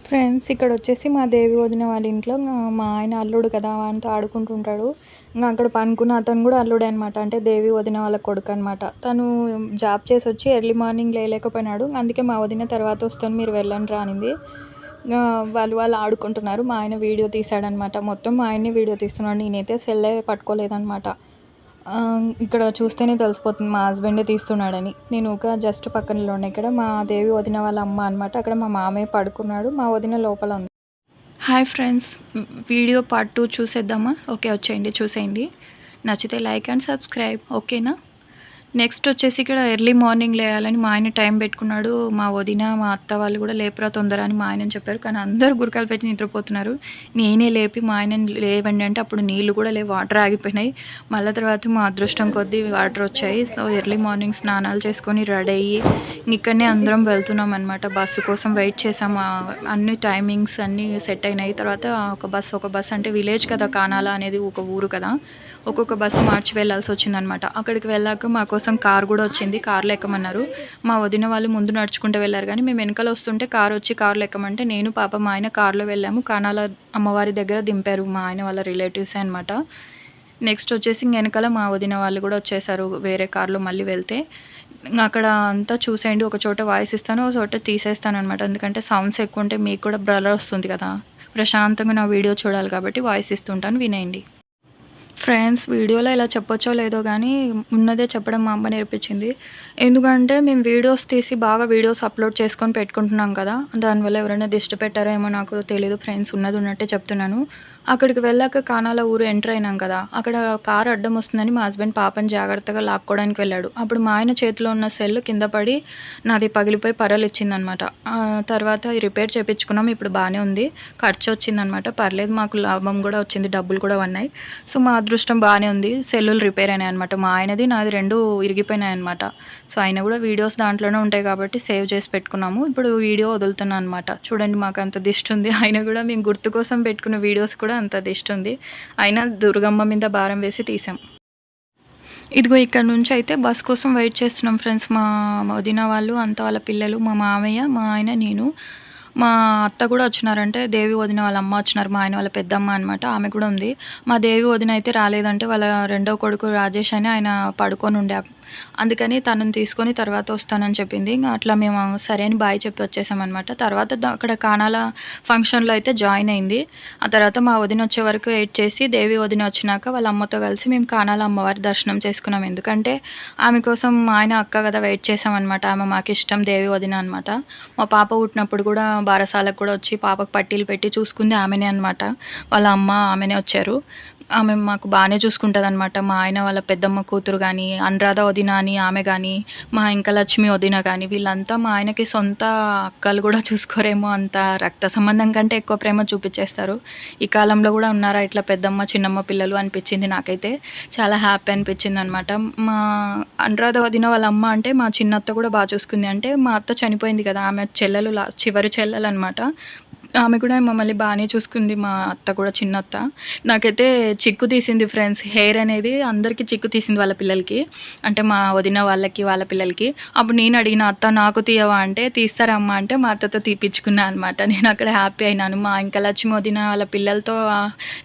Friends ఇక్కడ వచ్చేసి మా దేవి వదిన వాళ్ళ ఇంట్లో మా ఆయన అల్లుడు కదా వానితో ఆడుకుంటుంటాడు. అక్కడ పనుకున్న అతను కూడా అల్లుడే అనమాట. అంటే దేవి వదిన వాళ్ళ కొడుకు అనమాట. తను జాబ్ చేసి వచ్చి ఎర్లీ మార్నింగ్ లేలేకపోయినాడు. అందుకే మా వదిన తర్వాత వస్తాను మీరు వెళ్ళండి రా అనింది. వాళ్ళు ఆడుకుంటున్నారు. మా ఆయన వీడియో తీశాడనమాట. మొత్తం మా ఆయన్ని వీడియో తీస్తున్నాడు. నేనైతే సెల్లే పట్టుకోలేదనమాట. ఇక్కడ చూస్తేనే తెలిసిపోతుంది మా హస్బెండే తీస్తున్నాడని. నేను జస్ట్ పక్కనలో ఉన్నా. ఇక్కడ మా దేవి వదిన వాళ్ళ అమ్మ అనమాట. అక్కడ మా మామయ్య పడుకున్నాడు. మా వదిన లోపల ఉంది. హాయ్ ఫ్రెండ్స్, వీడియో పార్ట్ 2 చూసేద్దామా? ఓకే, వచ్చేయండి చూసేయండి. నచ్చితే లైక్ అండ్ సబ్స్క్రైబ్, ఓకేనా? నెక్స్ట్ వచ్చేసి ఇక్కడ ఎర్లీ మార్నింగ్ లేయాలని మా ఆయన టైం పెట్టుకున్నాడు. మా వదిన మా అత్త వాళ్ళు కూడా లేపురా తొందర అని మా ఆయనని చెప్పారు. కానీ అందరూ గురకాలు పెట్టి నిద్రపోతున్నారు. నేనే లేపి మా ఆయనని లేవండి అంటే అప్పుడు నీళ్ళు కూడా లేవు, వాటర్ ఆగిపోయినాయి. మళ్ళీ తర్వాత మా అదృష్టం కొద్దీ వాటర్ వచ్చాయి. సో ఎర్లీ మార్నింగ్ స్నానాలు చేసుకొని రెడీ అయ్యి ఇక్కడనే అందరం వెళ్తున్నాం అనమాట. బస్సు కోసం వెయిట్ చేసాము. అన్ని టైమింగ్స్ అన్నీ సెట్ అయినాయి. తర్వాత ఒక బస్ అంటే విలేజ్ కదా, కానాల అనేది ఒక ఊరు కదా, ఒక్కొక్క బస్సు మార్చి వెళ్ళాల్సి వచ్చిందనమాట. అక్కడికి వెళ్ళాక మా కోసం కార్ కూడా వచ్చింది. కార్లో ఎక్కమన్నారు. మా వదిన వాళ్ళు ముందు నడుచుకుంటూ వెళ్ళారు. కానీ మేము వెనకాల వస్తుంటే కార్ వచ్చి కార్లో ఎక్కమంటే నేను పాప మా ఆయన కార్లో వెళ్ళాము. కానాల అమ్మవారి దగ్గర దింపారు మా ఆయన వాళ్ళ రిలేటివ్సే అనమాట. నెక్స్ట్ వచ్చేసి వెనకాల మా వదిన వాళ్ళు కూడా వచ్చేసారు వేరే కార్లో మళ్ళీ వెళ్తే. అక్కడ అంతా చూసేయండి. ఒక చోట వాయిస్ ఇస్తాను, ఒక చోట తీసేస్తాను అనమాట. ఎందుకంటే సౌండ్స్ ఎక్కువ ఉంటే మీకు కూడా బ్లర్ వస్తుంది కదా. ప్రశాంతంగా నా వీడియో చూడాలి కాబట్టి వాయిస్ ఇస్తుంటాను, వినేయండి. ఫ్రెండ్స్, వీడియోలో ఇలా చెప్పొచ్చో లేదో కానీ ఉన్నదే చెప్పడం మా అమ్మ నేర్పించింది. ఎందుకంటే మేము వీడియోస్ తీసి బాగా వీడియోస్ అప్లోడ్ చేసుకొని పెట్టుకుంటున్నాం కదా, దానివల్ల ఎవరైనా దిష్టి పెట్టారో ఏమో నాకు తెలీదు ఫ్రెండ్స్. ఉన్నది ఉన్నట్టే చెప్తున్నాను. అక్కడికి వెళ్ళాక కానాల ఊరు ఎంటర్ అయినాం కదా, అక్కడ కారు అడ్డం వస్తుందని మా హస్బెండ్ పాపని జాగ్రత్తగా లాక్కోవడానికి వెళ్ళాడు. అప్పుడు మా ఆయన చేతిలో ఉన్న సెల్ కింద పడి నాది పగిలిపోయి పరలు ఇచ్చిందనమాట. తర్వాత రిపేర్ చేయించుకున్నాం. ఇప్పుడు బాగానే ఉంది. ఖర్చు వచ్చిందనమాట, పర్లేదు. మాకు లాభం కూడా వచ్చింది, డబ్బులు కూడా ఉన్నాయి. సో మా అదృష్టం బాగానే ఉంది. సెల్లులు రిపేర్ అయినాయి అనమాట. మా ఆయనది నాది రెండు ఇరిగిపోయినాయి అనమాట. సో ఆయన కూడా వీడియోస్ దాంట్లోనే ఉంటాయి కాబట్టి సేవ్ చేసి పెట్టుకున్నాము. ఇప్పుడు వీడియో వదులుతున్నాను అనమాట. చూడండి, మాకు అంత దిష్టి ఉంది. ఆయన కూడా మేము గుర్తు కోసం పెట్టుకున్న వీడియోస్ కూడా అంత దిష్టి ఉంది. అయినా దుర్గమ్మ మీద భారం వేసి తీసాం. ఇదిగో ఇక్కడ నుంచి అయితే బస్ కోసం వెయిట్ చేస్తున్నాం ఫ్రెండ్స్. మా వదిన వాళ్ళు, అంత వాళ్ళ పిల్లలు, మా మామయ్య, మా ఆయన, నేను, మా అత్త కూడా వచ్చినారంటే దేవి వదిన వాళ్ళ అమ్మ వచ్చినారు. మా ఆయన వాళ్ళ పెద్దమ్మ అనమాట, ఆమె కూడా ఉంది. మా దేవి వదిన అయితే రాలేదంటే వాళ్ళ రెండో కొడుకు రాజేష్ అని ఆయన పడుకొని ఉండే, అందుకని తనని తీసుకొని తర్వాత వస్తానని చెప్పింది. ఇంకా అట్లా మేము సరే అని బాయ్ చెప్పి వచ్చేసామన్నమాట. తర్వాత అక్కడ కానాల ఫంక్షన్లో అయితే జాయిన్ అయింది. ఆ తర్వాత మా వదిన వచ్చే వరకు వెయిట్ చేసి దేవి వదిన వచ్చినాక వాళ్ళ అమ్మతో కలిసి మేము కానాల అమ్మవారి దర్శనం చేసుకున్నాం. ఎందుకంటే ఆమె కోసం ఆయన అక్క కదా వెయిట్ చేసామన్నమాట. ఆమె మాకు ఇష్టం, దేవి వదిన అనమాట. మా పాప పుట్టినప్పుడు కూడా బారసాలకు కూడా వచ్చి పాపకు పట్టీలు పెట్టి చూసుకుంది ఆమెనే అనమాట. వాళ్ళ అమ్మ ఆమెనే వచ్చారు. ఆమె మాకు బాగానే చూసుకుంటుంది అనమాట. మా ఆయన వాళ్ళ పెద్దమ్మ కూతురు కానీ, అనురాధ వదిన అని ఆమె కానీ, మా ఇంకా లక్ష్మి వదిన కానీ, వీళ్ళంతా మా ఆయనకి సొంత అక్కలు కూడా చూసుకోరేమో, అంత రక్త సంబంధం కంటే ఎక్కువ ప్రేమ చూపించేస్తారు. ఈ కాలంలో కూడా ఉన్నారా ఇట్లా పెద్దమ్మ చిన్నమ్మ పిల్లలు అనిపించింది నాకైతే. చాలా హ్యాపీ అనిపించింది అనమాట. మా అనురాధ వదిన వాళ్ళ అమ్మ అంటే మా చిన్నత్త కూడా బాగా చూసుకుంది. అంటే మా అత్త చనిపోయింది కదా, ఆమె చెల్లెలు చివరి చెల్లెలు అనమాట. ఆమె కూడా మమ్మల్ని బాగానే చూసుకుంది, మా అత్త కూడా, చిన్నత్త. నాకైతే చిక్కు తీసింది ఫ్రెండ్స్. హెయిర్ అనేది అందరికీ చిక్కు తీసింది వాళ్ళ పిల్లలకి, అంటే మా వదిన వాళ్ళకి వాళ్ళ పిల్లలకి. అప్పుడు నేను అడిగిన, అత్త నాకు తీయవా అంటే తీస్తారమ్మా అంటే మా అత్తతో తీపిచ్చుకున్నా అనమాట. నేను అక్కడ హ్యాపీ అయినాను. మా ఇంకా లక్ష్మి వదిన వాళ్ళ పిల్లలతో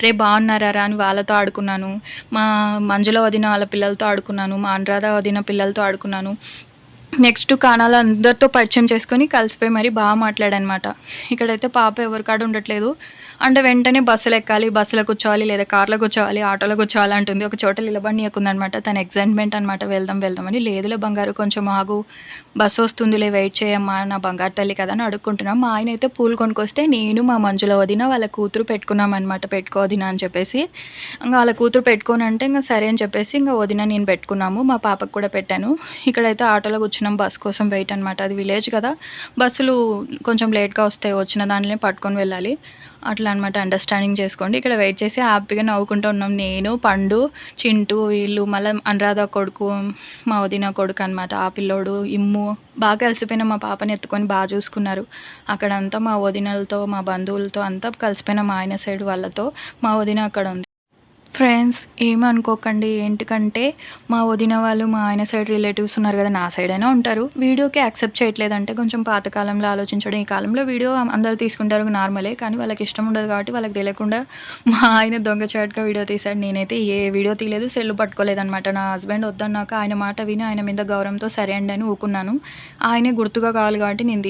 రే బాగున్నారా అని వాళ్ళతో ఆడుకున్నాను. మా మంజుల వదిన వాళ్ళ పిల్లలతో ఆడుకున్నాను. మా అనురాధ వదిన పిల్లలతో ఆడుకున్నాను. నెక్స్ట్ కానాల అందరితో పరిచయం చేసుకొని కలిసిపోయి మరీ బాగా మాట్లాడనమాట. ఇక్కడైతే పాప ఎవరి కాడ ఉండట్లేదు. అంటే వెంటనే బస్సులు ఎక్కాలి, బస్సులో కూర్చోవాలి, లేదా కార్లో కూర్చోవాలి, ఆటోలో కూర్చోవాలి అంటుంది. ఒక చోట నిలబడియకుందనమాట. తన ఎగ్జైట్మెంట్ అనమాట, వెళ్దామని. లేదులే బంగారు కొంచెం ఆగు, బస్సు వస్తుందిలే, వెయిట్ చేయమ్మా, నా బంగారు తల్లి కదా అని అడుక్కుంటున్నాం. మా ఆయన అయితే పూలు కొనుక్కొస్తే నేను మా మంజుల వదిన వాళ్ళ కూతురు పెట్టుకున్నాం అనమాట. పెట్టుకో వదిన అని చెప్పేసి. ఇంకా వాళ్ళ కూతురు పెట్టుకోనంటే ఇంకా సరే అని చెప్పేసి ఇంకా వదిన నేను పెట్టుకున్నాము. మా పాపకు కూడా పెట్టాను. ఇక్కడైతే ఆటోలో కూర్చున్నాం, బస్ కోసం వెయిట్ అనమాట. అది విలేజ్ కదా, బస్సులు కొంచెం లేట్గా వస్తాయి, వచ్చిన దానిని పట్టుకొని వెళ్ళాలి. అట్లా అనమాట, అండర్స్టాండింగ్ చేసుకోండి. ఇక్కడ వెయిట్ చేసి హ్యాపీగా నవ్వుకుంటూ ఉన్నాం. నేను, పండు, చింటూ, వీళ్ళు, మళ్ళీ అనురాధ కొడుకు, మా వదిన కొడుకు అనమాట, ఆ పిల్లోడు, ఇమ్ము. బాగా కలిసిపోయిన మా పాపని ఎత్తుకొని బాగా చూసుకున్నారు. అక్కడంతా మా వదినలతో, మా బంధువులతో అంతా కలిసిపోయిన మా ఆయన సైడ్ వాళ్ళతో. మా వదిన అక్కడ ఉంది. ఫ్రెండ్స్ ఏమనుకోకండి, ఏంటికంటే మా వదిన వాళ్ళు మా ఆయన సైడ్ రిలేటివ్స్ ఉన్నారు కదా, నా సైడ్ అయినా ఉంటారు. వీడియోకి యాక్సెప్ట్ చేయట్లేదంటే కొంచెం పాతకాలంలో ఆలోచించడం. ఈ కాలంలో వీడియో అందరూ తీసుకుంటారు నార్మలే, కానీ వాళ్ళకి ఇష్టం ఉండదు కాబట్టి వాళ్ళకి తెలియకుండా మా ఆయన దొంగచాటుగా వీడియో తీశాడు. నేనైతే ఏ వీడియో తీయలేదు, సెల్ పట్టుకోలేదనమాట. నా హస్బెండ్ వద్దన్నాక ఆయన మాట విని ఆయన మీద గౌరవంతో సరే అండి అని ఊకున్నాను. ఆయనే గుర్తుగా కావాలి కాబట్టి నేను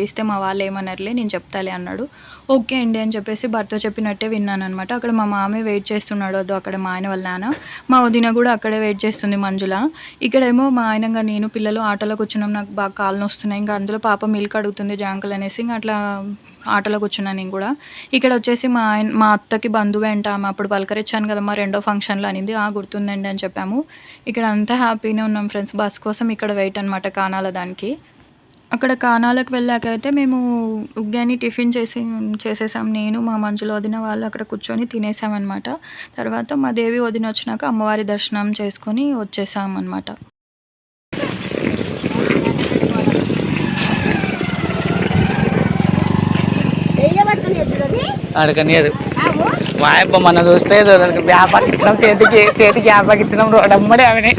తీస్తే మా వాళ్ళు ఏమన్నారులే, నేను చెప్తాలే అన్నాడు. ఓకే అండి అని చెప్పేసి భర్త చెప్పినట్టే విన్నాను అనమాట. అక్కడ మా మామే వెయిట్ చేస్తున్నాడు వద్దు, అక్కడ మా ఆయన వాళ్ళ నాన్న. మా వదిన కూడా అక్కడే వెయిట్ చేస్తుంది మంజుల. ఇక్కడేమో మా ఆయనగా నేను పిల్లలు ఆటోలో కూర్చున్నాం. నాకు బాగా కాళ్ళు నొస్తున్నాయి. ఇంకా అందులో పాప మిల్క్ అడుగుతుంది జాంకులు అనేసి ఇంకా అట్లా ఆటోలో కూర్చున్నాను నేను కూడా. ఇక్కడ వచ్చేసి మా అత్తకి బంధువే అంట, ఆమె అప్పుడు పలకరించాను కదా మా రెండో ఫంక్షన్లో అనింది. గుర్తుందండి అని చెప్పాము. ఇక్కడ అంతా హ్యాపీనే ఉన్నాం ఫ్రెండ్స్. బస్ కోసం ఇక్కడ వెయిట్ అనమాట కానాల దానికి. అక్కడ కానాలకు వెళ్ళాకైతే మేము ఉగ్గాని టిఫిన్ చేసేసాం. నేను మా మంజుల వదిన వాళ్ళు అక్కడ కూర్చొని తినేసామన్నమాట. తర్వాత మా దేవి వదిన వచ్చినాక అమ్మవారి దర్శనం చేసుకొని వచ్చేసామన్నమాట. అడగనియదు వాయప్ప మన చూస్తే వ్యాపారం ఇచ్చినాం, చేతికి వ్యాపారం ఇచ్చినాం రోడ్డమ్మడే ఆమెని.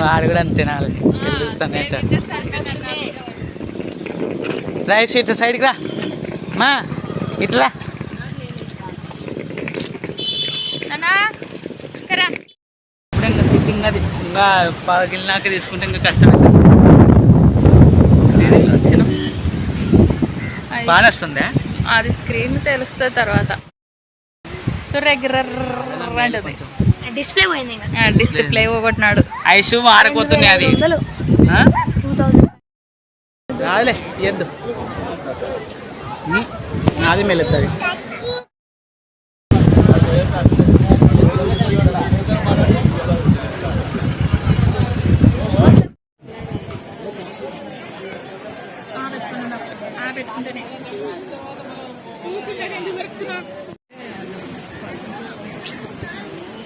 వాడు కూడా అంతే నాలి చూస్తాను. రైట్ సీట్ సైడ్కి రా మా, ఇట్లా ఇంకా ఇంకా పగిలినాక తీసుకుంటే ఇంకా కష్టమైంది. బాగా వస్తుందా అది స్క్రీన్ తెలుస్తుంది తర్వాత. డిస్ప్లే పోయింది, డిస్ప్లే పోగొట్టినాడు. ఐసు మారిపోతుంది అది. రాదులే ఇద్దు, అది మెలుస్తుంది.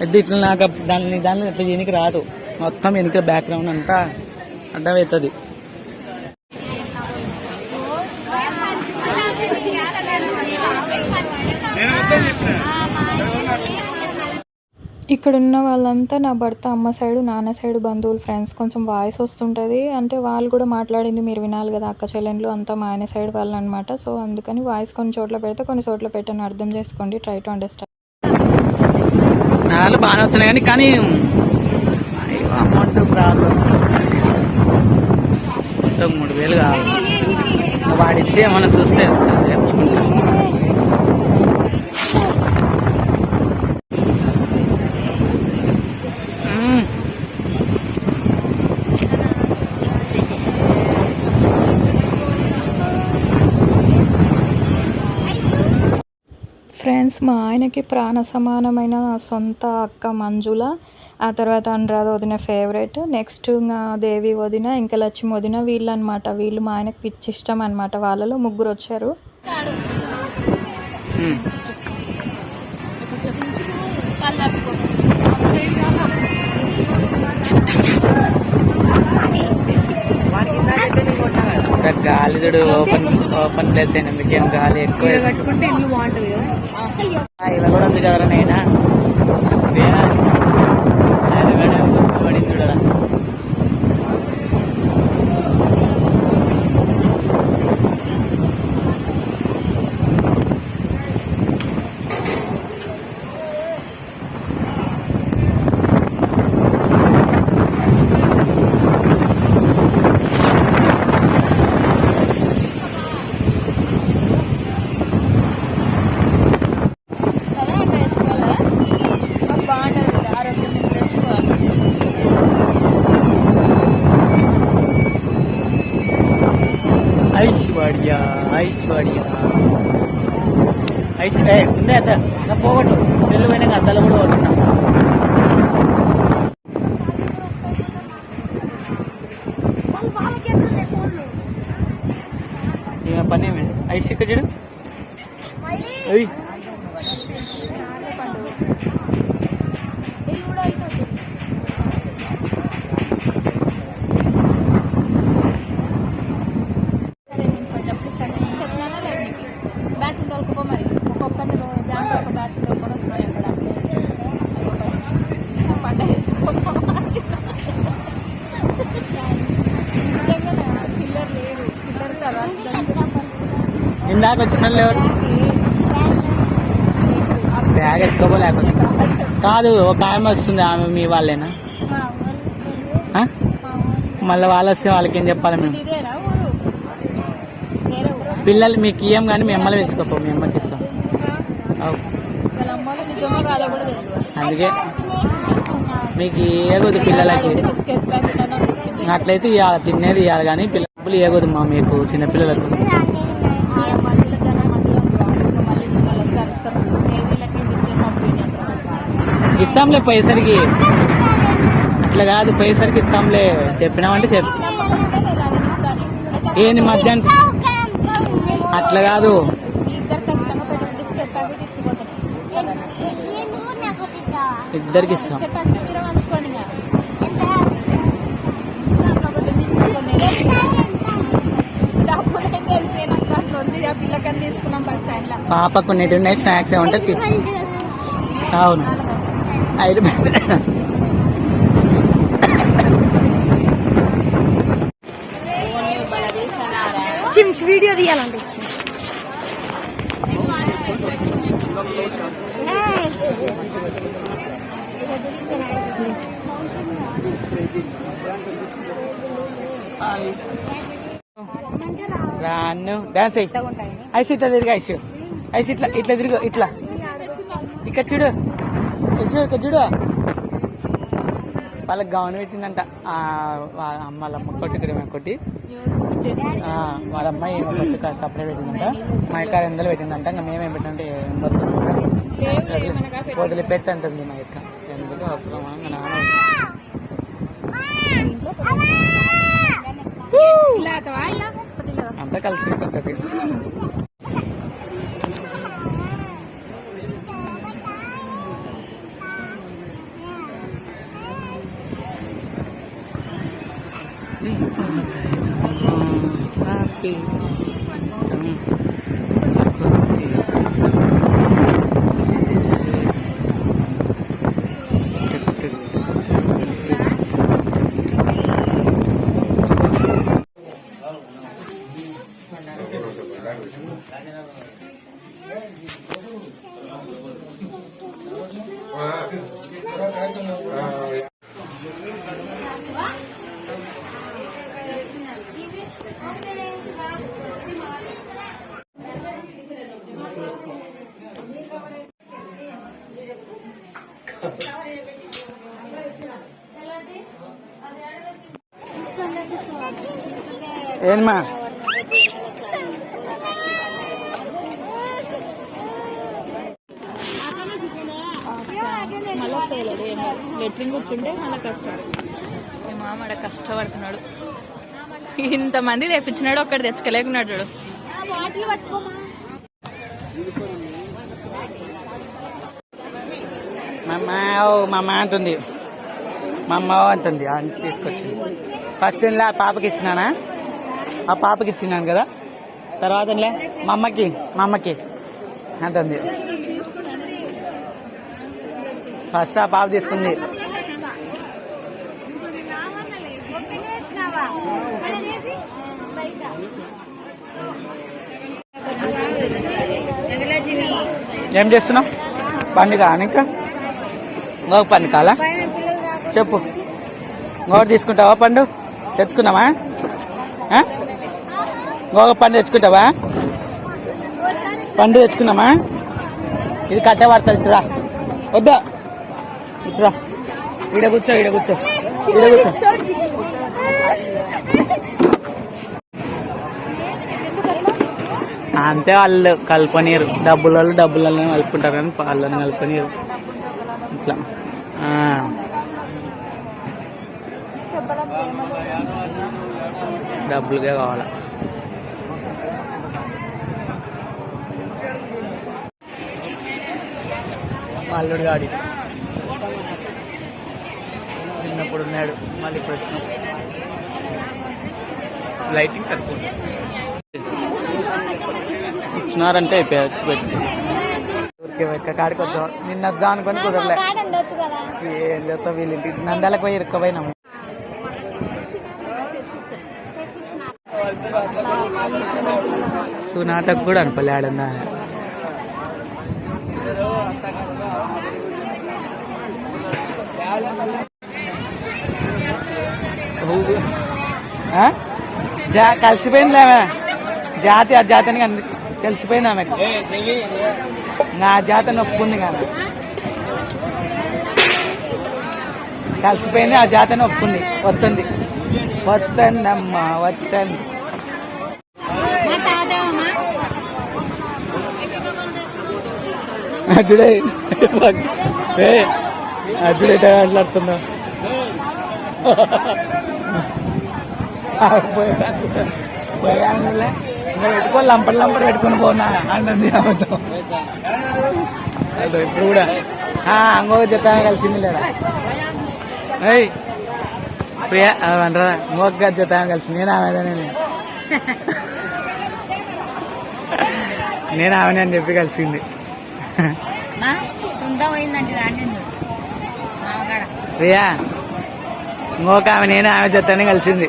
ఎద్దు ఇట్లా నాకు దాన్ని ఇట్లా దీనికి రాదు, మొత్తం వెనుక బ్యాక్గ్రౌండ్ అంతా అడ్డమవుతుంది. ఇక్కడ ఉన్న వాళ్ళంతా నా భర్త అమ్మ సైడు నాన్న సైడు బంధువులు ఫ్రెండ్స్. కొంచెం వాయిస్ వస్తుంటుంది అంటే వాళ్ళు కూడా మాట్లాడింది మీరు వినాలి కదా, అక్క చెల్లెళ్ళు అంతా మా ఆయన సైడ్ వాళ్ళు అనమాట. సో అందుకని వాయిస్ కొన్ని చోట్ల పెడితే కొన్ని చోట్ల పెట్టాను, అర్థం చేసుకోండి, ట్రై టు అండర్స్టాండ్. నాలు బాగానే వచ్చినాయి కానీ అమౌంట్ ప్రాబ్లం. 3,000 కావాలి, వాడిచ్చే ఏమన్నా చూస్తే చెప్పుకుంటాం. ఫ్రెండ్స్ మా ఆయనకి ప్రాణ సమానమైన సొంత అక్క మంజుల, ఆ తర్వాత అనురాధ వదిన ఫేవరెట్, నెక్స్ట్ ఇంకా దేవి వదిన, ఇంకా లక్ష్మి వదిన, వీళ్ళు అనమాట. వీళ్ళు మా ఆయనకి పిచ్చి ఇష్టం అనమాట. వాళ్ళలో 3 వచ్చారు. గాలి చూడు, ఓపెన్ ప్లేస్ అయినా మీకేం గాలి ఎక్కువ. ఇలా కూడా ఉంది కదరా నైనా పడింది చూడరా. ఐశ్వర్య ఐశ్వర్య ఉందే అద్ద నా పోగొట్టు చెల్లు పోయినాక అద్దాలు కూడా పోతున్నా. పని ఏమైంది ఐస్ ఇక్కడ చూడు. అవి ఇందాక వచ్చిన లేవు బ్యాగ్ ఎత్తుకోలేకపోతే కాదు. ఒక ఆమె వస్తుంది, ఆమె మీ వాళ్ళేనా? మళ్ళీ వాళ్ళు వస్తే వాళ్ళకి ఏం చెప్పాలి మేము? పిల్లలు మీకు ఇయ్యం కానీ మీ అమ్మలు వేసుకోపో, మీ అమ్మకి ఇస్తాం. అందుకే మీకు ఇవ్వకూడదు పిల్లలకి. అట్లయితే ఇవ్వాలి, తినేది ఇవ్వాలి కానీ పిల్లలు ఇవ్వకూడదు మా మీకు చిన్నపిల్లలకు. ఇస్తాంలే పోయేసరికి, అట్లా కాదు పోయేసరికి ఇస్తాంలే. చెప్పినామంటే ఏంది మధ్యాహ్నం అట్లా కాదు. ఇద్దరికి ఇస్తాం. పాపకు కొన్ని ఉన్నాయి, స్నాక్స్ ఏమంటే అవును 5 చిమ్స్ వీడియో తీయాలంటే రాను డాన్స్ అయ్యి ఐసి ఇట్లా తిరిగి ఐసి ఇట్లా ఇట్లా తిరుగు ఇట్లా ఇక్కడ చూడు ఇక్కడ చూడు. వాళ్ళకి గౌన్ పెట్టిందంట వాళ్ళమ్మ కొట్టి వాళ్ళ అమ్మాయి కొట్టి సపరేట్ పెట్టిందంట. మా యొక్క 200 పెట్టిందంట. ఇంకా మేమేం పెట్టంటే వదిలిపెట్టి అంటుంది మా యొక్క. ఎందుకు అవసరమా నాన్న అంతా కలిసి ఉంటుంది. ఏమా లెట్రిన్ కూర్చుంటే మళ్ళీ కష్టం. మీ మామ కష్టపడుతున్నాడు, ఇంతమంది తెప్పించినాడు, ఒక్కటి తెచ్చుకోలేకున్నాడు చూడు. మా అమ్మ అంటుంది, మా అమ్మ అంటుంది అని తీసుకొచ్చింది. ఫస్ట్ ఇలా పాపకి ఇచ్చినానా, ఆ పాపకి ఇచ్చినాను కదా, తర్వాత మా అమ్మకి అంటుంది. ఫస్ట్ ఆ పాప తీసుకుంది. ఏం చేస్తున్నావు? పండుగ ఇంకా ఇంకొక పండు కాలా చెప్పు. ఇంకొకటి తీసుకుంటావా? పండు తెచ్చుకున్నావా? ఇంకొక పండు తెచ్చుకుంటావా? పండు తెచ్చుకున్నామా? ఇది కట్టే పడుతుంది. ఇట్రా వద్దా, ఇట్రా ఈడ కూర్చో. అంతే, వాళ్ళు కలుపనీరు. డబ్బులలో కలుపుకుంటారు కానీ వాళ్ళని కలుపనీరు. ఇట్లా డబ్బులుగా కావాలా. అల్లుడు గాడి చిన్నప్పుడు ఉన్నాడు, మళ్ళీ ఇప్పుడు వచ్చిన లైటింగ్ తక్కువ ఇచ్చినారంటే అయిపోయాచ్చు. పెట్టి ఊరికే కాడికి వచ్చాం. నిన్న వద్దాం అనుకొని కుదరలే. ఏం చేస్తాం, వీళ్ళింటికి నందాలకు పోయి ఇరుక్కపోయినాము. నాటకు కూడా అనుకోలే ఆడందా కలిసిపోయింది ఆమె జాతి ఆ జాతని తెలిసిపోయింది ఆమెకు నా జాతని ఒప్పుకుంది కానీ కలిసిపోయింది ఆ జాతని ఒప్పుకుంది వచ్చింది అమ్మ వచ్చండి అజుడే అజుడే మాట్లాడుతున్నా పోయానులే ఇంకా పెట్టుకోవాలి లంపడి పెట్టుకుని పోనా అంటుంది అబద్ధం ఇప్పుడు కూడా ఇంకొక జత కలిసింది లేదా ప్రియా అంటారా ఇంకొక జత కలిసింది నేను ఆమెనే అని చెప్పి కలిసింది ప్రియా ఇంకొక ఆమె నేను ఆమె జతని కలిసింది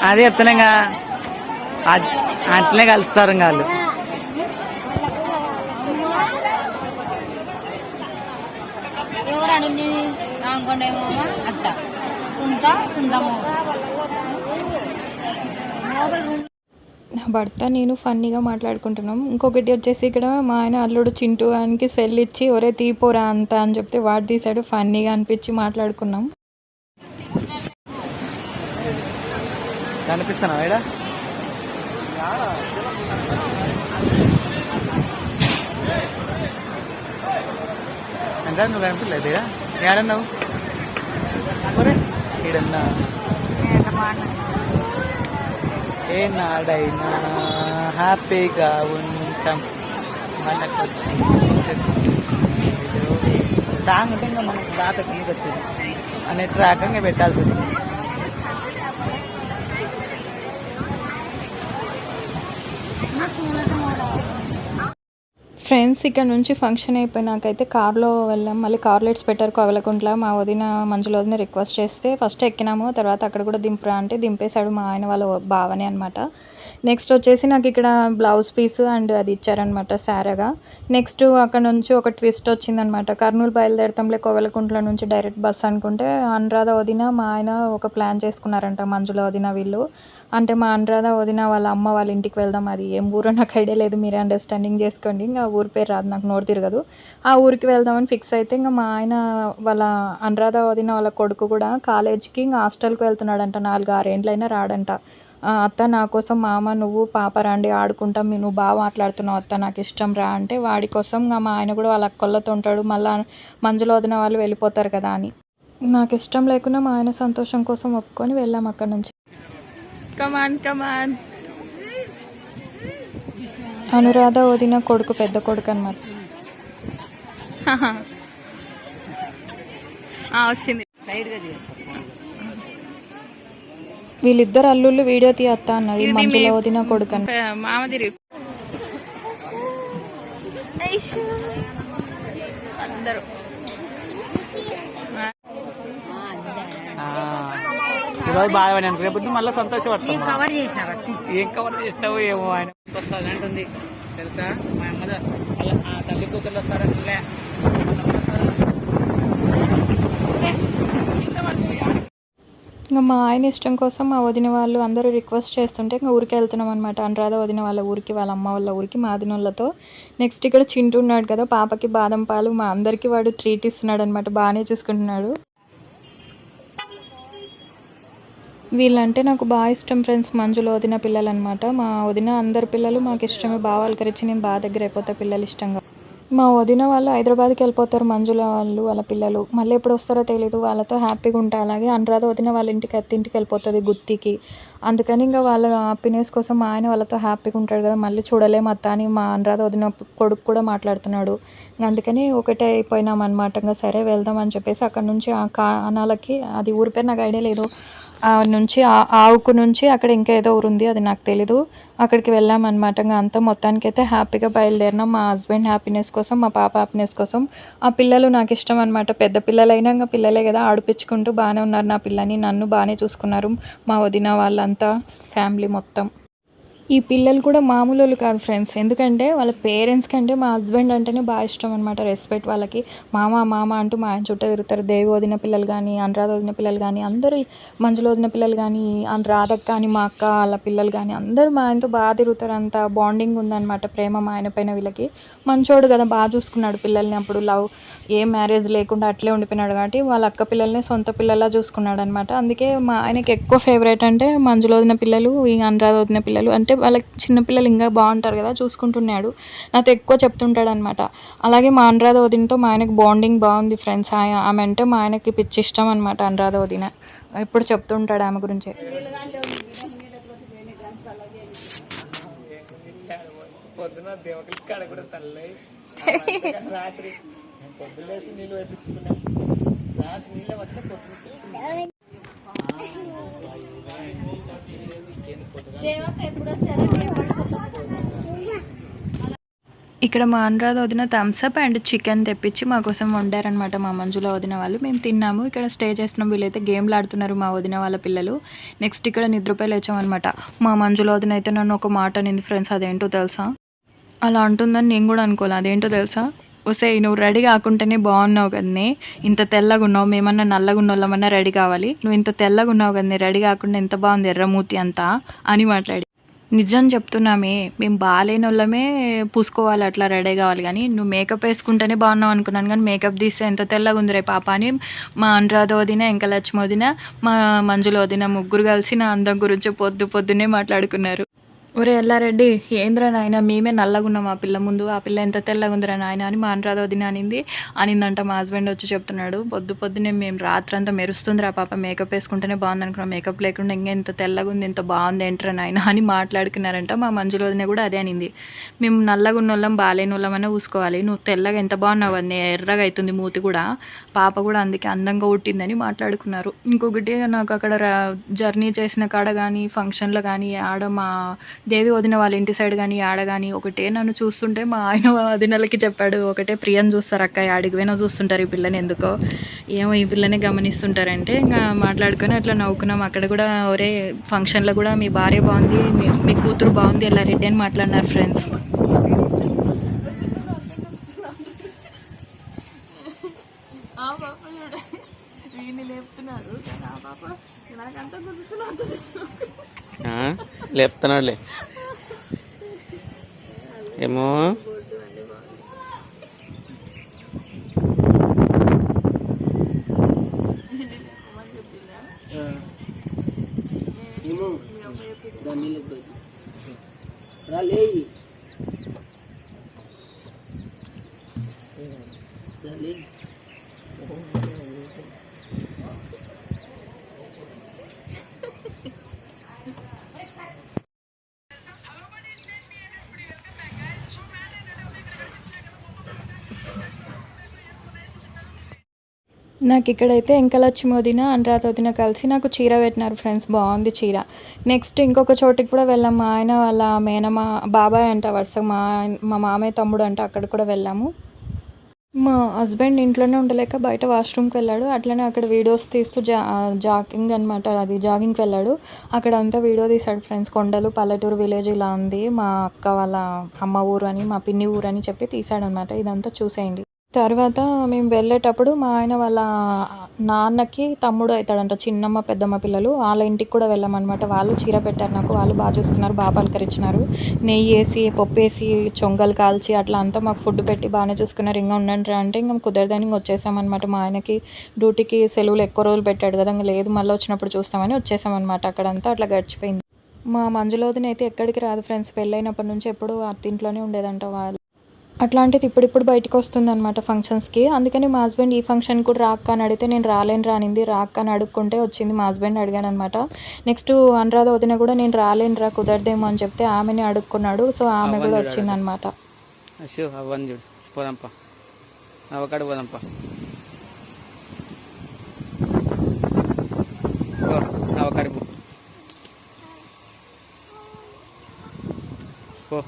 అదే చెప్తున్నాగా అట్లనే కలుస్తారు ఇంకా వాళ్ళు నా భర్త నేను ఫన్నీగా మాట్లాడుకుంటున్నాం. ఇంకొకటి వచ్చేసి ఇక్కడ మా ఆయన అల్లుడు చింటూ ఆయనకి సెల్ ఇచ్చి ఒరే తీపోరా అంత అని చెప్తే వాడు తీసాడు. ఫన్నీగా అనిపించి మాట్లాడుకున్నాం. కనిపిస్తున్నా వేడా అంటే నువ్వు కనిపించలేదు ఏడన్నావు ఈడన్నా ఏనాడైనా హ్యాపీగా ఉంటాం మనకు సాంగ్ ఉంటే ఇంకా మనకు దాత కిందకి వచ్చింది అనే ట్రాక్ ఇంకా పెట్టాల్సి వస్తుంది. ఫ్రెండ్స్ ఇక్కడ నుంచి ఫంక్షన్ అయిపోయినాకైతే కార్లో వెళ్ళాం. మళ్ళీ కార్లెట్స్ పెట్టారు కోవెలకుంట్ల. మా వదిన మంజుల వదిన రిక్వెస్ట్ చేస్తే ఫస్ట్ ఎక్కినాము. తర్వాత అక్కడ కూడా దింపురా అంటే దింపేశాడు మా ఆయన వాళ్ళ బావని అనమాట. నెక్స్ట్ వచ్చేసి నాకు ఇక్కడ బ్లౌజ్ పీస్ అండ్ అది ఇచ్చారనమాట సారగా. నెక్స్ట్ అక్కడ నుంచి ఒక ట్విస్ట్ వచ్చిందనమాట. కర్నూలు బయలుదేరుతాంలే కోవెలకుంట్ల నుంచి డైరెక్ట్ బస్ అనుకుంటే అనురాధ వదిన మా ఆయన ఒక ప్లాన్ చేసుకున్నారంట. మంజుల వదిన వీళ్ళు అంటే మా అనురాధ వదిన వాళ్ళ అమ్మ వాళ్ళ ఇంటికి వెళ్దాం. అది ఏం ఊరో నాకు ఐడియా లేదు, మీరే అండర్స్టాండింగ్ చేసుకోండి. ఇంకా ఊరి పేరు రాదు, నాకు నోరు తిరగదు. ఆ ఊరికి వెళ్దామని ఫిక్స్ అయితే ఇంకా మా ఆయన వాళ్ళ అనురాధ వదిన వాళ్ళ కొడుకు కూడా కాలేజ్కి ఇంకా హాస్టల్కి వెళ్తున్నాడంట. 4-6 ఏండ్లైనా రాడంట. అత్త నా కోసం మామ నువ్వు పాప రండి ఆడుకుంటాం, నువ్వు బాగా మాట్లాడుతున్నావు అత్త నాకు ఇష్టం రా అంటే వాడి కోసం ఇంకా మా ఆయన కూడా వాళ్ళ అక్కళ్ళతో ఉంటాడు. మళ్ళీ మంజుల వదిన వాళ్ళు వెళ్ళిపోతారు కదా అని నాకు ఇష్టం లేకున్నా మా ఆయన సంతోషం కోసం ఒప్పుకొని వెళ్ళాం అక్కడ నుంచి. కమాన్ అనురాధ వదిన కొడుకు పెద్ద కొడుకు అన్నమాట. వచ్చింది వీళ్ళిద్దరు అల్లుళ్ళు వీడియో తీయత్తా అన్నారు. మంజుల వదిన కొడుకు అని మామదిరి అందరూ ఈరోజు బాగా రేపు మళ్ళీ సంతోషపడతాం. ఏం కవర్ చేస్తావు ఏమో ఆయన వస్తుంది అంటుంది తెలుసా. మా అమ్మ తల్లి కూతుర్లు వస్తారంటే ఇంకా మా ఆయన ఇష్టం కోసం మా వదిన వాళ్ళు అందరూ రిక్వెస్ట్ చేస్తుంటే ఇంకా ఊరికి వెళ్తున్నాం అనమాట. అనురాధ వదిన వాళ్ళ ఊరికి వాళ్ళ అమ్మ వాళ్ళ ఊరికి మాదినోళ్ళతో. నెక్స్ట్ ఇక్కడ చింటూ ఉన్నాడు కదా పాపకి బాదం పాలు మా అందరికీ వాడు ట్రీట్ ఇస్తున్నాడు అనమాట. బాగానే చూసుకుంటున్నాడు. వీళ్ళంటే నాకు బాగా ఇష్టం ఫ్రెండ్స్. మంజుల వదిన పిల్లలు అనమాట. మా వదిన అందరి పిల్లలు మాకు ఇష్టమే. బాగా వాళ్ళకరిచి నేను బాగా దగ్గర అయిపోతా పిల్లలు ఇష్టంగా. మా వదిన వాళ్ళు హైదరాబాద్కి వెళ్ళిపోతారు మంజుల వాళ్ళు వాళ్ళ పిల్లలు. మళ్ళీ ఎప్పుడు వస్తారో తెలీదు. వాళ్ళతో హ్యాపీగా ఉంటాయి. అలాగే అనురాధ వదిన వాళ్ళ ఇంటికి అత్తింటికి వెళ్ళిపోతుంది గుత్తికి. అందుకని ఇంకా వాళ్ళ హ్యాపీనెస్ కోసం మా ఆయన వాళ్ళతో హ్యాపీగా ఉంటాడు కదా. మళ్ళీ చూడలేము అత్త అని మా అనురాధ వదిన కొడుకు కూడా మాట్లాడుతున్నాడు. అందుకని ఒకటే అయిపోయినాం అనమాట. ఇంకా సరే వెళ్దాం అని చెప్పేసి అక్కడ నుంచి ఆ కానాలకి అది ఊరి పేరు నాకు ఐడియా లేదు. ఆ నుంచి ఆవుకు నుంచి అక్కడ ఇంకా ఏదో ఊరు ఉంది, అది నాకు తెలీదు. అక్కడికి వెళ్ళామన్నమాట. ఇంకా అంతా మొత్తానికైతే హ్యాపీగా బయలుదేరినాం. మా హస్బెండ్ హ్యాపీనెస్ కోసం, మా పాప హ్యాపీనెస్ కోసం. ఆ పిల్లలు నాకు ఇష్టం అనమాట. పెద్ద పిల్లలైనా ఇంకా పిల్లలే కదా, ఆడిపించుకుంటూ బాగానే ఉన్నారు నా పిల్లని. నన్ను బాగానే చూసుకున్నారు మా వదిన వాళ్ళంతా, ఫ్యామిలీ మొత్తం. ఈ పిల్లలు కూడా మామూలోళ్ళు కాదు ఫ్రెండ్స్. ఎందుకంటే వాళ్ళ పేరెంట్స్ కంటే మా హస్బెండ్ అంటేనే బాగా ఇష్టం అనమాట. రెస్పెక్ట్ వాళ్ళకి. మామ మామ అంటూ మా ఆయన చుట్టూ తిరుగుతారు. దేవి వదిన పిల్లలు కానీ, అనురాధ వదిన పిల్లలు కానీ, అందరూ మంజుల వదిన పిల్లలు కానీ, రాధక్క కానీ, మా అక్క వాళ్ళ పిల్లలు కానీ, అందరూ మా ఆయనతో బాగా తిరుగుతారు. అంత బాండింగ్ ఉందన్నమాట, ప్రేమ మా ఆయన పైన వీళ్ళకి. మంచోడు కదా, బాగా చూసుకున్నాడు పిల్లల్ని. అప్పుడు లవ్ ఏ మ్యారేజ్ లేకుండా అట్లే ఉండిపోయినాడు కాబట్టి వాళ్ళ అక్క పిల్లల్ని సొంత పిల్లలా చూసుకున్నాడు అనమాట. అందుకే మా ఆయనకి ఎక్కువ ఫేవరెట్ అంటే మంజుల వదిన పిల్లలు, ఈ అనురాధ వదిన పిల్లలు. అంటే వాళ్ళకి చిన్నపిల్లలు ఇంకా బాగుంటారు కదా, చూసుకుంటున్నాడు. నాతో ఎక్కువ చెప్తుంటాడు అనమాట. అలాగే మా అనురాధ వదినతో మా ఆయనకి బాండింగ్ బాగుంది ఫ్రెండ్స్. ఆమె అంటే మా ఆయనకి పిచ్చి ఇష్టం అనమాట, అనురాధ వదిన. ఎప్పుడు చెప్తుంటాడు ఆమె గురించి. పొద్దున దేవతల కాడ కూడా తల్లి రాత్రి పొద్దులేసి నీళ్ళు వేపించుకున్నా. రాత్రి నీళ్ళు పట్టిన పొద్దున ఇక్కడ మా అనురాధ వదిన థమ్స్అప్ అండ్ చికెన్ తెప్పించి మా కోసం వండారనమాట మా మంజుల వదిన వాళ్ళు. మేము తిన్నాము. ఇక్కడ స్టే చేస్తున్నాం. వీళ్ళైతే గేమ్లు ఆడుతున్నారు మా వదిన వాళ్ళ పిల్లలు. నెక్స్ట్ ఇక్కడ నిద్రపోయి లేచామన్నమాట. మా మంజుల వదిన అయితే నన్ను ఒక మాట అనింది ఫ్రెండ్స్. అదేంటో తెలుసా? అలా అంటుందని నేను కూడా అనుకోవాలి. అదేంటో తెలుసా? వస్తే నువ్వు రెడీ కాకుంటేనే బాగున్నావు కదనే, ఇంత తెల్లగా ఉన్నావు, మేమన్నా నల్లగా ఉన్నోళ్ళమన్నా రెడీ కావాలి, నువ్వు ఇంత తెల్లగా ఉన్నావు కదనే, రెడీ కాకుండా ఎంత బాగుంది ఎర్రమూతి అంతా అని మాట్లాడి. నిజం చెప్తున్నామే, మేము బాగాలేని వాళ్ళమే పూసుకోవాలి, అట్లా రెడీ కావాలి. కానీ నువ్వు మేకప్ వేసుకుంటేనే బాగున్నావు అనుకున్నాను, కానీ మేకప్ తీస్తే ఎంత తెల్లగా ఉంది రే పాప అని మా అనురాధ వదిన, ఇంకా లక్ష్మి వదిన, మా మంజుల వదిన ముగ్గురు కలిసి నా అందం గురించి పొద్దున్నే మాట్లాడుకున్నారు. ఒరే ఎల్లారెడ్డి, ఏంద్రా నాయన, మేమే నల్లగా ఉన్నాం ఆ పిల్ల ముందు, ఆ పిల్ల ఎంత తెల్లగా ఉందిరా నాయన అని మా అనురాధ వదిన అనిందంట. మా హస్బెండ్ వచ్చి చెప్తున్నాడు, పొద్దున్నే మేము రాత్రంతా మెరుస్తుందిరా పాప, మేకప్ వేసుకుంటేనే బాగుంది అనుకున్నాం, మేకప్ లేకుండా ఇంకా ఎంత తెల్లగా ఉంది, ఎంత బాగుంది ఏంట్రా నాయన అని మాట్లాడుకున్నారంట. మా మంజుల వదిన కూడా అదే అనింది. మేము నల్లగా ఉన్న వాళ్ళం బాగాలేని వాళ్ళమన్నా చూసుకోవాలి, నువ్వు తెల్లగా ఎంత బాగున్నావు అని, ఎర్రగా అవుతుంది మూతి కూడా, పాప కూడా అందుకే అందంగా పుట్టిందని మాట్లాడుకున్నారు. ఇంకొకటి, నాకు అక్కడ జర్నీ చేసిన కాడ కానీ, ఫంక్షన్లో కానీ, ఆడ మా దేవి వదిన వాళ్ళ ఇంటి సైడ్ కానీ ఆడ కానీ ఒకటే నన్ను చూస్తుంటే మా ఆయన వదినలకి చెప్పాడు, ఒకటే ప్రియని చూస్తారు అక్క, ఆడికి పోయినా చూస్తుంటారు ఈ పిల్లని, ఎందుకో ఏమో ఈ పిల్లని గమనిస్తుంటారంటే ఇంకా మాట్లాడుకొని అట్లా నవ్వుకున్నాం. అక్కడ కూడా ఒరే ఫంక్షన్లో కూడా మీ భార్య బాగుంది, మీ కూతురు బాగుంది ఎలా రెడ్డి అని మాట్లాడినారు ఫ్రెండ్స్. లేపుతున్నాడులే ఏమో. నాకు ఇక్కడైతే ఇంకా లక్ష్మి వదిన, అనురాధ వదిన కలిసి నాకు చీర పెట్టినారు ఫ్రెండ్స్, బాగుంది చీర. నెక్స్ట్ ఇంకొక చోటికి కూడా వెళ్ళాము. మా ఆయన వాళ్ళ మేనమా బాబాయ్ అంట వరుస, మా మామయ్య తమ్ముడు అంట, అక్కడ కూడా వెళ్ళాము. మా హస్బెండ్ ఇంట్లోనే ఉండలేక బయట వాష్రూమ్కి వెళ్ళాడు. అట్లనే అక్కడ వీడియోస్ తీస్తూ జాగింగ్ అనమాట, అది జాగింగ్కి వెళ్ళాడు. అక్కడ అంతా వీడియో తీశాడు ఫ్రెండ్స్. కొండలు, పల్లెటూరు విలేజ్ ఇలా ఉంది, మా అక్క వాళ్ళ అమ్మ ఊరు అని, మా పిన్ని ఊరు అని చెప్పి తీశాడనమాట. ఇదంతా చూసేయండి. తర్వాత మేము వెళ్ళేటప్పుడు మా ఆయన వాళ్ళ నాన్నకి తమ్ముడు అవుతాడంట, చిన్నమ్మ పెద్దమ్మ పిల్లలు, వాళ్ళ ఇంటికి కూడా వెళ్ళామన్నమాట. వాళ్ళు చీర పెట్టారు నాకు, వాళ్ళు బాగా చూసుకున్నారు, బాగా పలకరించినారు. నెయ్యి వేసి, పప్పు వేసి, చొంగలు కాల్చి అట్లా అంతా మాకు ఫుడ్ పెట్టి బాగానే చూసుకున్నారు. ఇంకా ఉండండి అంటే ఇంకా కుదరదని ఇంకా వచ్చేసామన్నమాట. మా ఆయనకి డ్యూటీకి సెలవులు ఎక్కువ రోజులు పెట్టాడు కదా, ఇంకా లేదు మళ్ళీ వచ్చినప్పుడు చూస్తామని వచ్చేసామన్నమాట. అక్కడంతా అట్లా గడిచిపోయింది. మా మంజుల వదిన అయితే ఎక్కడికి రాదు ఫ్రెండ్స్. పెళ్ళైనప్పటి నుంచి ఎప్పుడు అత్తింట్లోనే ఉండేదంట. వాళ్ళు అట్లాంటిది ఇప్పుడిప్పుడు బయటకు వస్తుంది అనమాట ఫంక్షన్స్కి. అందుకని మా హస్బెండ్ ఈ ఫంక్షన్ కూడా రాక్క అని అడిగితే నేను రాలేను రానింది, రాక్క అని అడుక్కుంటే వచ్చింది. మా హస్బెండ్ అడిగాను అనమాట. నెక్స్ట్ అనురాధ వదిన కూడా నేను రాలేను రా, కుదరదేమో అని చెప్తే ఆమెని అడుక్కున్నాడు. సో ఆమె కూడా వచ్చిందనమాట. పోదాంపా, అవకాడు పోదాంపా, కడుపు పో.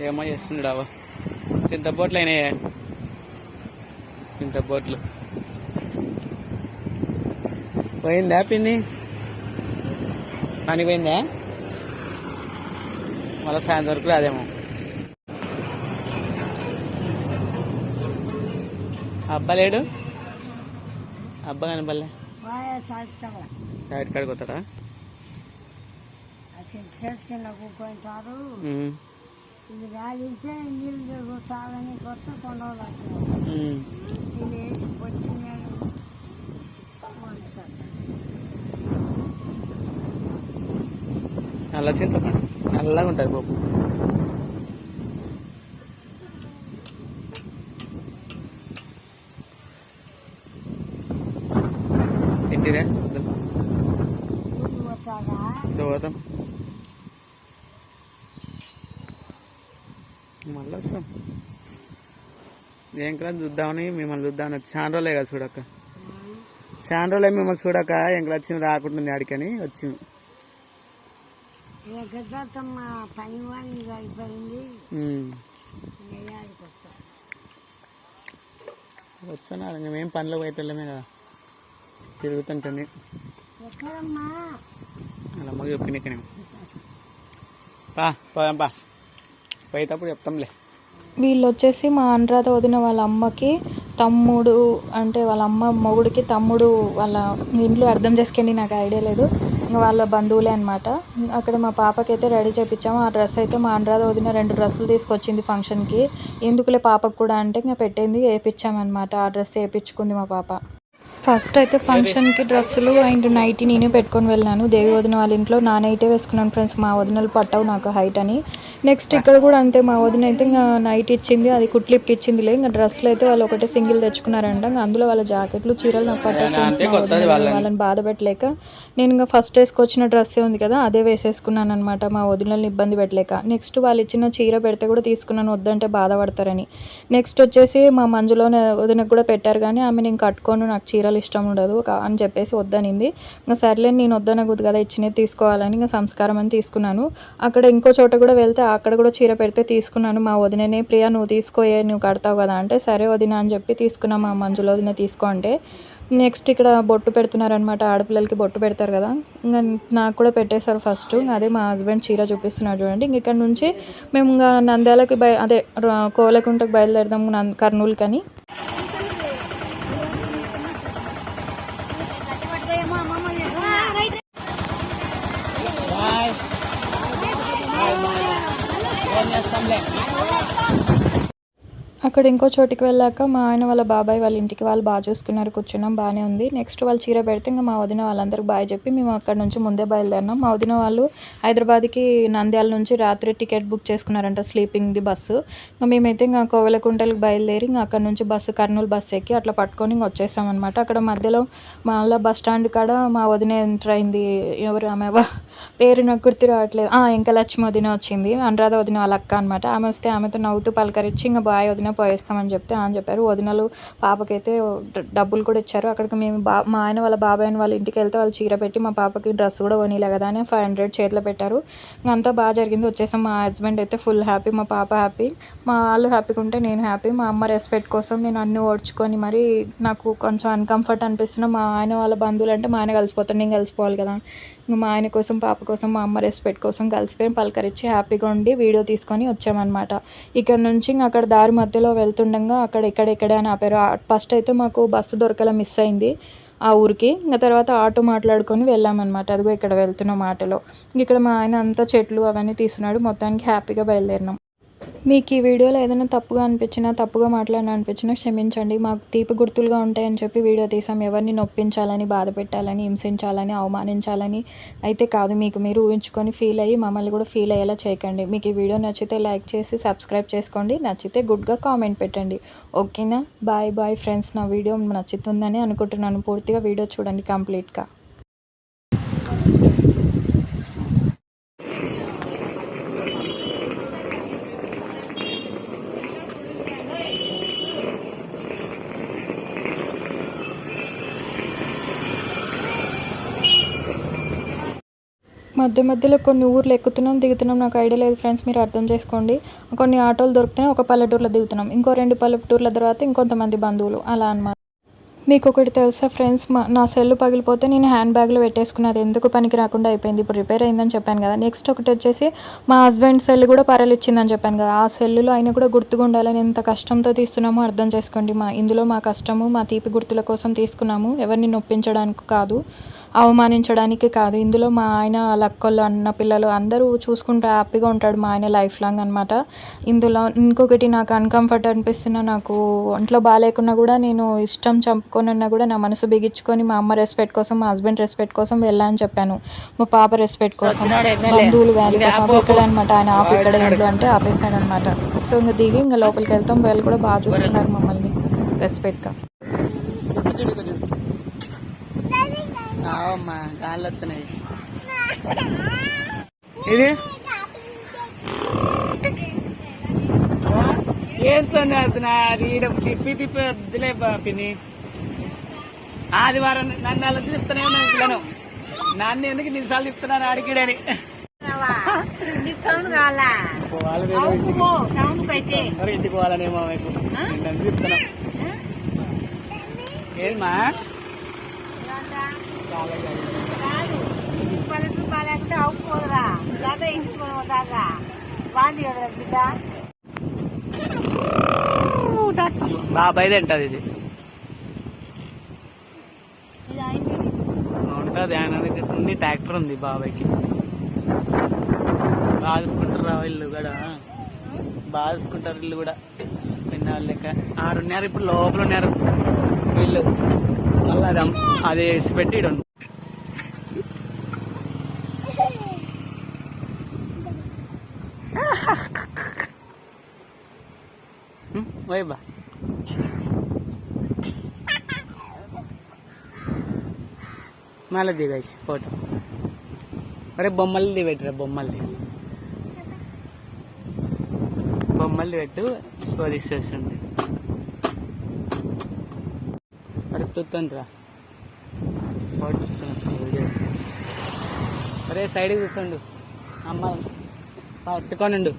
ఏమో చేస్తున్నాడు అవ. ఇంత బోట్లు అయినాయే, ఇంత బోట్లు. పోయిందా పిన్ని? పని పోయిందా? మళ్ళీ సాయంత్రం వరకు రాదేమో. అబ్బా లేడు, అబ్బా కనపల్లే. సైడ్ కాడికి వస్తాడా? కూర్చుంటారు. ఇది రాగితే నీళ్ళు తాగని కొత్త కొండలు వేసి పొచ్చినాడు. నల్ల చింతపండు నల్లగా ఉంటుంది పప్పు. తింటిరా? పోతాం మళ్ళీ వస్తాం. ఏం కదా చూద్దామని మిమ్మల్ని చూద్దామని వచ్చి చాలా రోజులే కదా చూడక్క, చాలా రోజులే మిమ్మల్ని చూడక ఎంకలు వచ్చి రాకుంటుంది ఆడికని వచ్చి. పని వాడిని అయిపోయింది. వచ్చాను మేమేం పనిలో పోయేటోళ్ళమే కదా, తిరుగుతుంటుంది. అలా అమ్మకి చెప్పినకనే పోదాం పా, పోయేటప్పుడు చెప్తాంలే. వీళ్ళు వచ్చేసి మా అనురాధ వదిన వాళ్ళ అమ్మకి తమ్ముడు, అంటే వాళ్ళ అమ్మ మొగుడికి తమ్ముడు. వాళ్ళ ఇంట్లో అర్థం చేసుకోండి, నాకు ఐడియా లేదు. ఇంకా వాళ్ళ బంధువులే అనమాట. అక్కడ మా పాపకి అయితే రెడీ చేయించాము. ఆ డ్రెస్ అయితే మా అనురాధ వదిన 2 డ్రెస్సులు తీసుకొచ్చింది ఫంక్షన్కి. ఎందుకులే పాపకు కూడా అంటే ఇంకా పెట్టింది, వేయించామన్నమాట. ఆ డ్రెస్ వేయించుకుంది మా పాప. ఫస్ట్ అయితే ఫంక్షన్కి డ్రెస్సులు అండ్ నైటీ నేనే పెట్టుకొని వెళ్ళాను. దేవి వదిన వాళ్ళ ఇంట్లో నా నైటే వేసుకున్నాను ఫ్రెండ్స్. మా వదినలు పట్టవు నాకు హైట్ అని. నెక్స్ట్ ఇక్కడ కూడా అంతే, మా వదిన అయితే ఇంకా నైట్ ఇచ్చింది, అది కుట్లు ఇప్పించిందిలే. ఇంకా డ్రెస్సులు అయితే వాళ్ళు ఒకటే సింగిల్ తెచ్చుకున్నారంట. ఇంకా అందులో వాళ్ళ జాకెట్లు చీరలు నాకు పట్టాయి. వాళ్ళని బాధ పెట్టలేక నేను ఇంకా ఫస్ట్ వేసుకొచ్చిన డ్రెస్సే ఉంది కదా అదే వేసేసుకున్నాను అనమాట, మా వదినల్ని ఇబ్బంది పెట్టలేక. నెక్స్ట్ వాళ్ళు ఇచ్చిన చీర పెడితే కూడా తీసుకున్నాను, వద్దంటే బాధపడతారని. నెక్స్ట్ వచ్చేసి మా మంజులోనే వదినకు కూడా పెట్టారు, కానీ ఆమె నేను కట్టుకోను, నాకు చీరలు ఇష్టం ఉండదు అని చెప్పేసి వద్దనింది. ఇంకా సర్లే నేను వద్దనకూడదు కదా, ఇచ్చినది తీసుకోవాలని ఇంకా సంస్కారం అని తీసుకున్నాను. అక్కడ ఇంకో చోట కూడా వెళ్తే అక్కడ కూడా చీర పెడితే తీసుకున్నాను. మా వదిననే ప్రియా నువ్వు తీసుకోయే, నువ్వు కడతావు కదా అంటే సరే వదిన అని చెప్పి తీసుకున్నాను. మా మంజులో వదిన తీసుకో అంటే. నెక్స్ట్ ఇక్కడ బొట్టు పెడుతున్నారనమాట, ఆడపిల్లలకి బొట్టు పెడతారు కదా, ఇంకా నాకు కూడా పెట్టేశారు ఫస్ట్. అదే మా హస్బెండ్ చీర చూపిస్తున్నాడు చూడండి. ఇంక ఇక్కడ నుంచి మేము ఇంకా నంద్యాలకి అదే కోలకుంటకు బయలుదేరదాం కర్నూలుకి అని. అక్కడ ఇంకో చోటికి వెళ్ళాక మా ఆయన వాళ్ళ బాబాయ్ వాళ్ళ ఇంటికి వాళ్ళు బాగా చూసుకున్నారు, కూర్చున్నాం, బాగానే ఉంది. నెక్స్ట్ వాళ్ళు చీర పెడితే ఇంకా మా వదిన వాళ్ళందరికీ బాయ్ చెప్పి మేము అక్కడ నుంచి ముందే బయలుదేరినాం. మా వదిన వాళ్ళు హైదరాబాద్కి నంద్యాల నుంచి రాత్రి టికెట్ బుక్ చేసుకున్నారంట, స్లీపింగ్ది బస్సు. ఇంకా మేమైతే ఇంకా కోవెలకుంటలకు బయలుదేరి ఇంకా అక్కడ నుంచి బస్సు కర్నూలు బస్సు ఎక్కి అట్లా పట్టుకొని ఇంక వచ్చేసామన్నమాట. అక్కడ మధ్యలో మళ్ళీ బస్ స్టాండ్ కాడ మా వదిన ఎంటర్ అయింది. ఎవరు ఆమె పేరు నాకు గుర్తు రావట్లేదు, ఇంకా లక్ష్మి వదిన వచ్చింది, అనురాధ వదిన వాళ్ళ అక్క అనమాట. ఆమె వస్తే ఆమెతో నవ్వుతూ పలకరించి ఇంకా బాయ్ వదిన పోయేస్తామని చెప్తే అని చెప్పారు. వదినలు పాపకైతే డబ్బులు కూడా ఇచ్చారు. అక్కడికి మేము మా ఆయన వాళ్ళ బాబాయ్ వాళ్ళ ఇంటికి వెళ్తే వాళ్ళు చీర పెట్టి మా పాపకి డ్రెస్ కూడా కొనిలే కదా అని 500 చేతిలో పెట్టారు. అంతా బాగా జరిగింది, వచ్చేసాం. మా హస్బెండ్ అయితే ఫుల్ హ్యాపీ, మా పాప హ్యాపీ, మా వాళ్ళు హ్యాపీగా ఉంటే నేను హ్యాపీ. మా అమ్మ రెస్పెక్ట్ కోసం నేను అన్నీ ఓడ్చుకొని మరి నాకు కొంచెం అన్కంఫర్ట్ అనిపిస్తున్నా. మా ఆయన వాళ్ళ బంధువులు అంటే మా ఆయన కలిసిపోతాను, నేను కలిసిపోవాలి కదా. మా ఆయన కోసం పాప కోసం మా అమ్మ రెస్పెక్ట్ కోసం కలిసిపోయి పలకరించి హ్యాపీగా ఉండి వీడియో తీసుకొని వచ్చామన్నమాట. ఇక్కడ నుంచి అక్కడ దారి మధ్యలో వెళ్తుండగా అక్కడ ఇక్కడే అని ఆపారు. ఫస్ట్ అయితే మాకు బస్సు దొరకలా, మిస్ అయింది ఆ ఊరికి. ఇంకా తర్వాత ఆటో మాట్లాడుకొని వెళ్ళామన్నమాట. అదిగో ఇక్కడ వెళ్తున్నాం ఆటోలో. ఇక్కడ మా ఆయన అంతా చెట్లు అవన్నీ తీస్తున్నాడు. మొత్తానికి హ్యాపీగా బయలుదేరినాం. మీకు ఈ వీడియోలో ఏదైనా తప్పుగా అనిపించినా, తప్పుగా మాట్లాడినా అనిపించినా క్షమించండి. మాకు తీపి గుర్తులుగా ఉంటాయని చెప్పి వీడియో తీసాం. ఎవరిని నొప్పించాలని, బాధ పెట్టాలని, హింసించాలని, అవమానించాలని అయితే కాదు. మీకు మీరు ఊహించుకొని ఫీల్ అయ్యి మమ్మల్ని కూడా ఫీల్ అయ్యేలా చేయకండి. మీకు ఈ వీడియో నచ్చితే లైక్ చేసి సబ్స్క్రైబ్ చేసుకోండి, నచ్చితే గుడ్గా కామెంట్ పెట్టండి. ఓకేనా? Bye friends. నా వీడియో నచ్చుతుందని అనుకుంటున్నాను. పూర్తిగా వీడియో చూడండి కంప్లీట్గా. మధ్య మధ్యలో కొన్ని ఊర్లు ఎక్కుతున్నాం దిగుతున్నాం, నాకు ఐడియా లేదు ఫ్రెండ్స్, మీరు అర్థం చేసుకోండి. కొన్ని ఆటోలు దొరుకుతున్నాయి, ఒక పల్లెటూరులో దిగుతున్నాం, ఇంకో 2 పల్లెటూర్ల తర్వాత ఇంకొంతమంది బంధువులు అలా అన్నమాట. మీకు ఒకటి తెలుసా ఫ్రెండ్స్, నా సెల్ పగిలిపోతే నేను హ్యాండ్ బ్యాగ్లో పెట్టేసుకున్నది, ఎందుకు పనికి రాకుండా అయిపోయింది. ఇప్పుడు రిపేర్ అయిందని చెప్పాను కదా. నెక్స్ట్ ఒకటి వచ్చేసి మా హస్బెండ్ సెల్ కూడా పరలిచ్చిందని చెప్పాను కదా. ఆ సెల్లులో అయినా కూడా గుర్తుగా ఉండాలని ఎంత కష్టంతో తీస్తున్నామో అర్థం చేసుకోండి. ఇందులో మా కష్టము, మా తీపి గుర్తుల కోసం తీసుకున్నాము, ఎవరిని నొప్పించడానికి కాదు, అవమానించడానికి కాదు. ఇందులో మా ఆయన, లక్కోళ్ళు, అన్న పిల్లలు అందరూ చూసుకుంటూ హ్యాపీగా ఉంటాడు మా ఆయన లైఫ్ లాంగ్ అనమాట. ఇందులో ఇంకొకటి నాకు అన్కంఫర్ట్ అనిపిస్తున్న, నాకు ఒంట్లో బాగాలేకున్నా కూడా నేను ఇష్టం చంపుకొని ఉన్నా కూడా నా మనసు బిగించుకొని మా అమ్మ రెస్పెక్ట్ కోసం, మా హస్బెండ్ రెస్పెక్ట్ కోసం వెళ్ళాలని చెప్పాను, మా పాప రెస్పెక్ట్ కోసం, బంధువులు వ్యాలీ కోసం ఇక్కడ అనమాట. ఆయన ఆపు ఇక్కడ ఏంటో అంటే ఆపేసాడు అనమాట. సో ఇంకా దిగి ఇంకా లోపలికి వెళ్తాం. వాళ్ళు కూడా బాగా చూస్తున్నారు మమ్మల్ని రెస్పెక్ట్గా. అమ్మా గాలి వస్తున్నాయి. ఇది ఏం సొన్నా తిప్పి తిప్పి వద్దులే పిన్ని. ఆదివారం నన్ను అలా తిప్పుతూనే ఉన్నాను పిల్లను. నాన్న ఎందుకు నిమిషాలు తిప్పుతున్నాను అడిగిడని. మరి ఇంటికి పోవాలనేమో నన్ను తిప్పుతున్నాం. ఏమా బాబాయ్ తింటది ఇది ఉంటుంది. ఆయన ఉంది, ట్రాక్టర్ ఉంది బాబాయ్కి. బాగా చూసుకుంటారు ఇల్లు కూడా, బాగా చూసుకుంటారు ఇల్లు కూడా. పిన్నాళ్ళు లెక్క 6 ఉన్నారు, ఇప్పుడు లోపల ఉన్నారు వీళ్ళు. మళ్ళీ అది వేసి పెట్టి ఇడు బా. మళ్ళీ దిగాయి ఫోటో. అరే బొమ్మలు పెట్టరా, బొమ్మలు పెట్టు శోధిస్తుంది. అరే చూస్తాను ఫోటో వీడియో. అరే సైడ్కి కూర్చోండు, అమ్మ పట్టుకోనండు.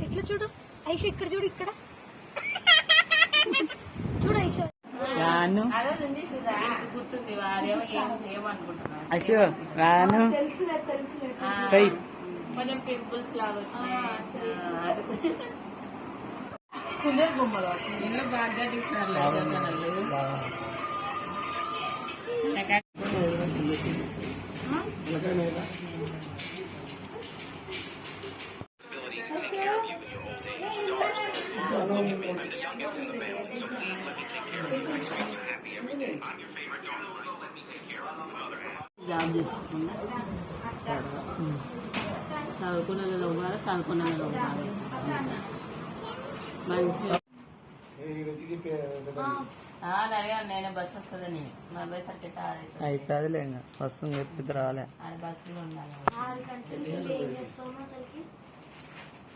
ఇట్లా చూడు ఐషు, ఇక్కడ చూడు, ఇక్కడ చూడు ఐషు. అశో రాను కొంచెం పింపుల్స్ లాగా జాబ్ చేసుకున్నా, చదువుకున్నది ఒకసారి, చదువుకున్నది ఒకసారి. మంచిగా అడిగాను నేను, బస్సు వస్తుందని. మా బస్ అవుతుందిలే, బస్సు చెప్పి రాలే. బస్సులో ఉండాలి.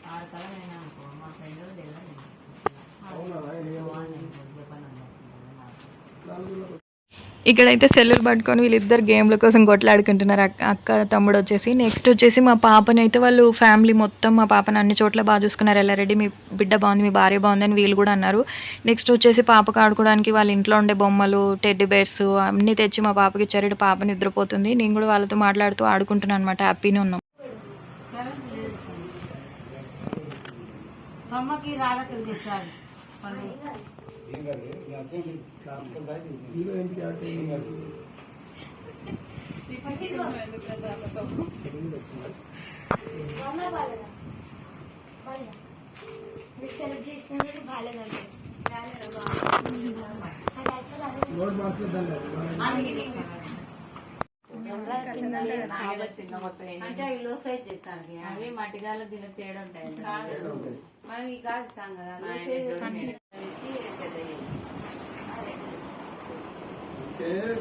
6 కల్లా నేను అనుకో, మా ఫ్రెండ్ తెలియదు. ఇక్కడైతే సెల్లులు పట్టుకొని వీళ్ళిద్దరు గేమ్ల కోసం కొట్లాడుకుంటున్నారు, అక్క తమ్ముడు వచ్చేసి. నెక్స్ట్ వచ్చేసి మా పాపని అయితే వాళ్ళు ఫ్యామిలీ మొత్తం మా పాపని అన్ని చోట్ల బాగా చూసుకున్నారు. ఎల్లారెడ్డి మీ బిడ్డ బాగుంది, మీ భార్య బాగుంది అని వీళ్ళు కూడా అన్నారు. నెక్స్ట్ వచ్చేసి పాపకు ఆడుకోవడానికి వాళ్ళ ఇంట్లో ఉండే బొమ్మలు, టెడ్డీ బేర్స్ అన్నీ తెచ్చి మా పాపకి ఇచ్చారు. ఇటు పాప నిద్రపోతుంది, నేను కూడా వాళ్ళతో మాట్లాడుతూ ఆడుకుంటున్నాను అనమాట. హ్యాపీనే ఉన్నాం. అమ్మకి రాడకలు తెచ్చారు. సెలెక్ట్ చేసిన బాగాలేదండి. అంటే అవి లో సైజ్ చేస్తాను అవి మట్టిగాల దీనికి తేడా ఉంటాయి మరి కాదు ఇస్తాం కదా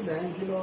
బ్యాంకులో